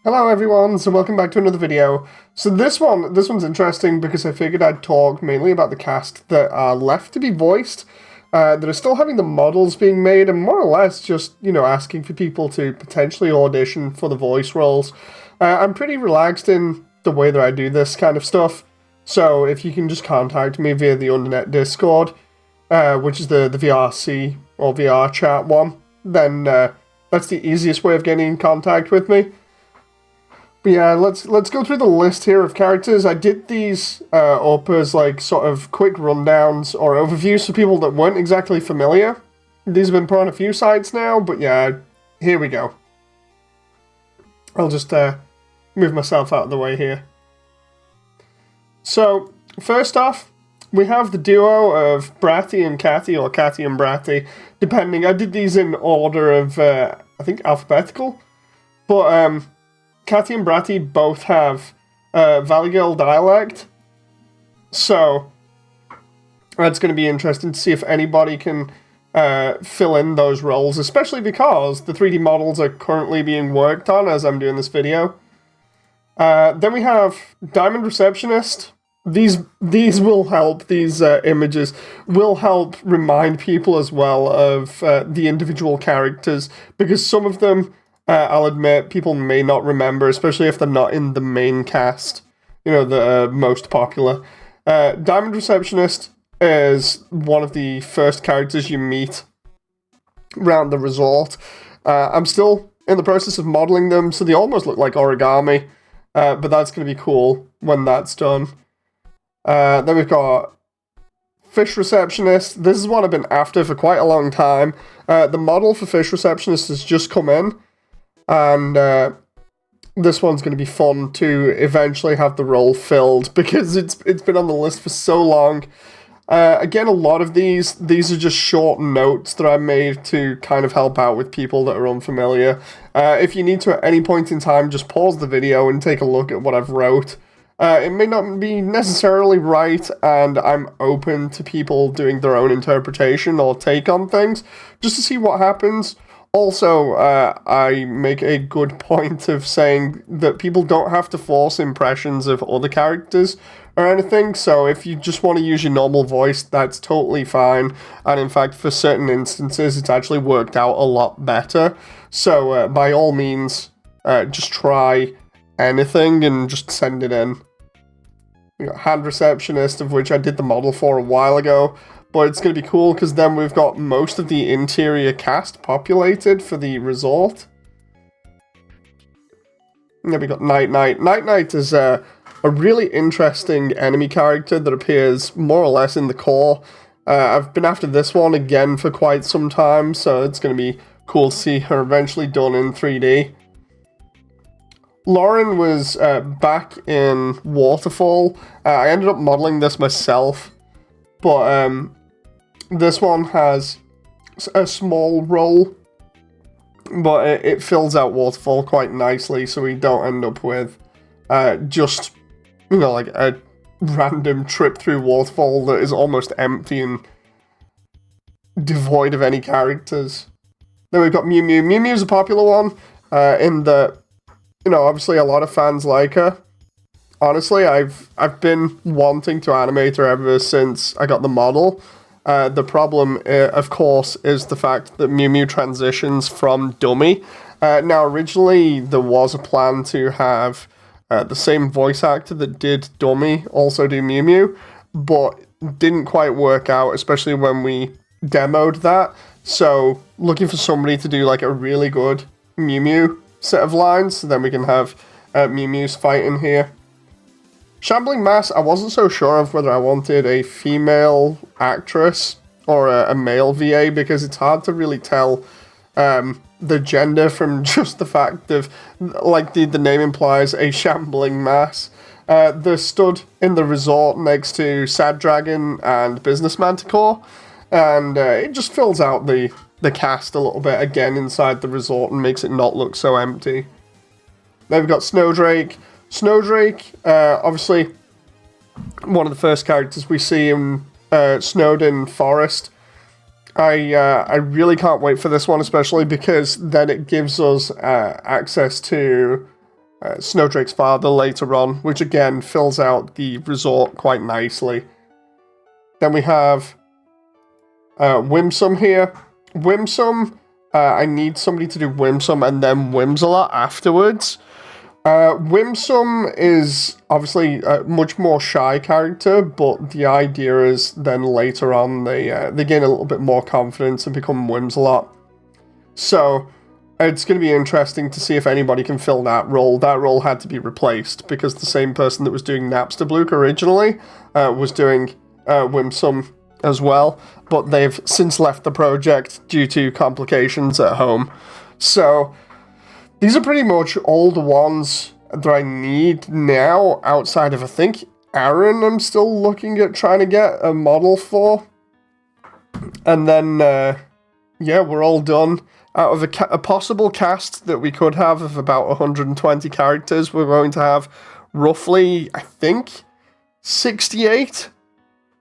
Hello everyone, so welcome back to another video. So this one's interesting because I figured I'd talk mainly about the cast that are left to be voiced, that are still having the models being made, and more or less just, asking for people to potentially audition for the voice roles. I'm pretty relaxed in the way that I do this kind of stuff, so if you can just contact me via the Undernet Discord, which is the VRC or VR chat one, then that's the easiest way of getting in contact with me. But yeah, let's go through the list here of characters. I did these up as like sort of quick rundowns or overviews for people that weren't exactly familiar. These have been put on a few sites now, but yeah, here we go. I'll just move myself out of the way here. So, first off, we have the duo of Bratty and Catty, or Catty and Bratty, depending. I did these in order of, I think, alphabetical. But, Catty and Bratty both have Valley Girl dialect, so that's going to be interesting to see if anybody can fill in those roles, especially because the 3D models are currently being worked on as I'm doing this video. Then we have Diamond Receptionist. These will help, these images will help remind people as well of the individual characters, because some of them, I'll admit, people may not remember, especially if they're not in the main cast, the most popular. Diamond Receptionist is one of the first characters you meet around the resort. I'm still in the process of modeling them, so they almost look like origami, but that's going to be cool when that's done. Then we've got Fish Receptionist. This is one I've been after for quite a long time. The model for Fish Receptionist has just come in. And this one's going to be fun to eventually have the role filled because it's been on the list for so long. Again, a lot of these are just short notes that I made to kind of help out with people that are unfamiliar. If you need to at any point in time, just pause the video and take a look at what I've wrote. It may not be necessarily right, and I'm open to people doing their own interpretation or take on things, just to see what happens. Also, I make a good point of saying that people don't have to force impressions of other characters or anything, so if you just want to use your normal voice, that's totally fine, and in fact, for certain instances, it's actually worked out a lot better, so by all means, just try anything and just send it in. We got Hand Receptionist, of which I did the model for a while ago. But it's going to be cool because then we've got most of the interior cast populated for the resort. And then we got Night Knight. Night Knight is a really interesting enemy character that appears more or less in the core. I've been after this one again for quite some time, so it's going to be cool to see her eventually done in 3D. Lauren was back in Waterfall. I ended up modeling this myself, but this one has a small role, but it fills out Waterfall quite nicely, so we don't end up with just, like a random trip through Waterfall that is almost empty and devoid of any characters. Then we've got Mew Mew. Mew Mew's a popular one, in that, obviously a lot of fans like her. Honestly, I've been wanting to animate her ever since I got the model. The problem, of course, is the fact that Mew Mew transitions from dummy. Now, originally, there was a plan to have the same voice actor that did dummy also do Mew Mew, but didn't quite work out, especially when we demoed that. So, looking for somebody to do like a really good Mew Mew set of lines, so then we can have Mew Mew's fighting here. Shambling Mass, I wasn't so sure of whether I wanted a female actress or a male VA, because it's hard to really tell the gender from just the fact of, like the name implies, a shambling mass. They're stood in the resort next to Sad Dragon and Business Manticore, and it just fills out the cast a little bit again inside the resort and makes it not look so empty. Then we've got Snowdrake. Snowdrake, obviously, one of the first characters we see in Snowdin Forest. I really can't wait for this one, especially because then it gives us access to Snowdrake's father later on, which again fills out the resort quite nicely. Then we have Whimsum here. Whimsum, I need somebody to do Whimsum and then Whimsalot afterwards. Whimsum is obviously a much more shy character, but the idea is then later on they gain a little bit more confidence and become Whimsalot. So it's going to be interesting to see if anybody can fill that role. That role had to be replaced because the same person that was doing Napsterbluke originally was doing Whimsum as well, but they've since left the project due to complications at home. So these are pretty much all the ones that I need now, outside of, I think, Aaron I'm still looking at trying to get a model for. And then, yeah, we're all done. Out of a possible cast that we could have of about 120 characters, we're going to have roughly, I think, 68,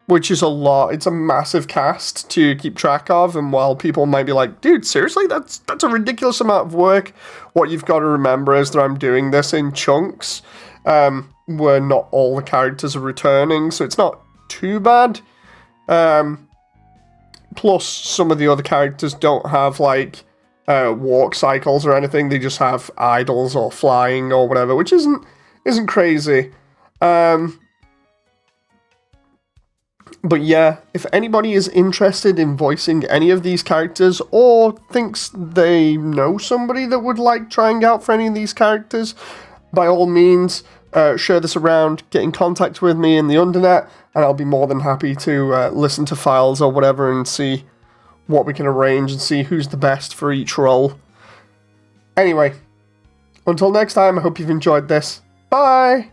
which is a lot. It's a massive cast to keep track of, and while people might be like, dude, seriously, that's a ridiculous amount of work, what you've got to remember is that I'm doing this in chunks, where not all the characters are returning, so it's not too bad. Plus, some of the other characters don't have, like, walk cycles or anything, they just have idols or flying or whatever, which isn't crazy. But yeah, if anybody is interested in voicing any of these characters or thinks they know somebody that would like trying out for any of these characters, by all means, share this around, get in contact with me in the Undernet, and I'll be more than happy to listen to files or whatever and see what we can arrange and see who's the best for each role. Anyway, until next time, I hope you've enjoyed this. Bye!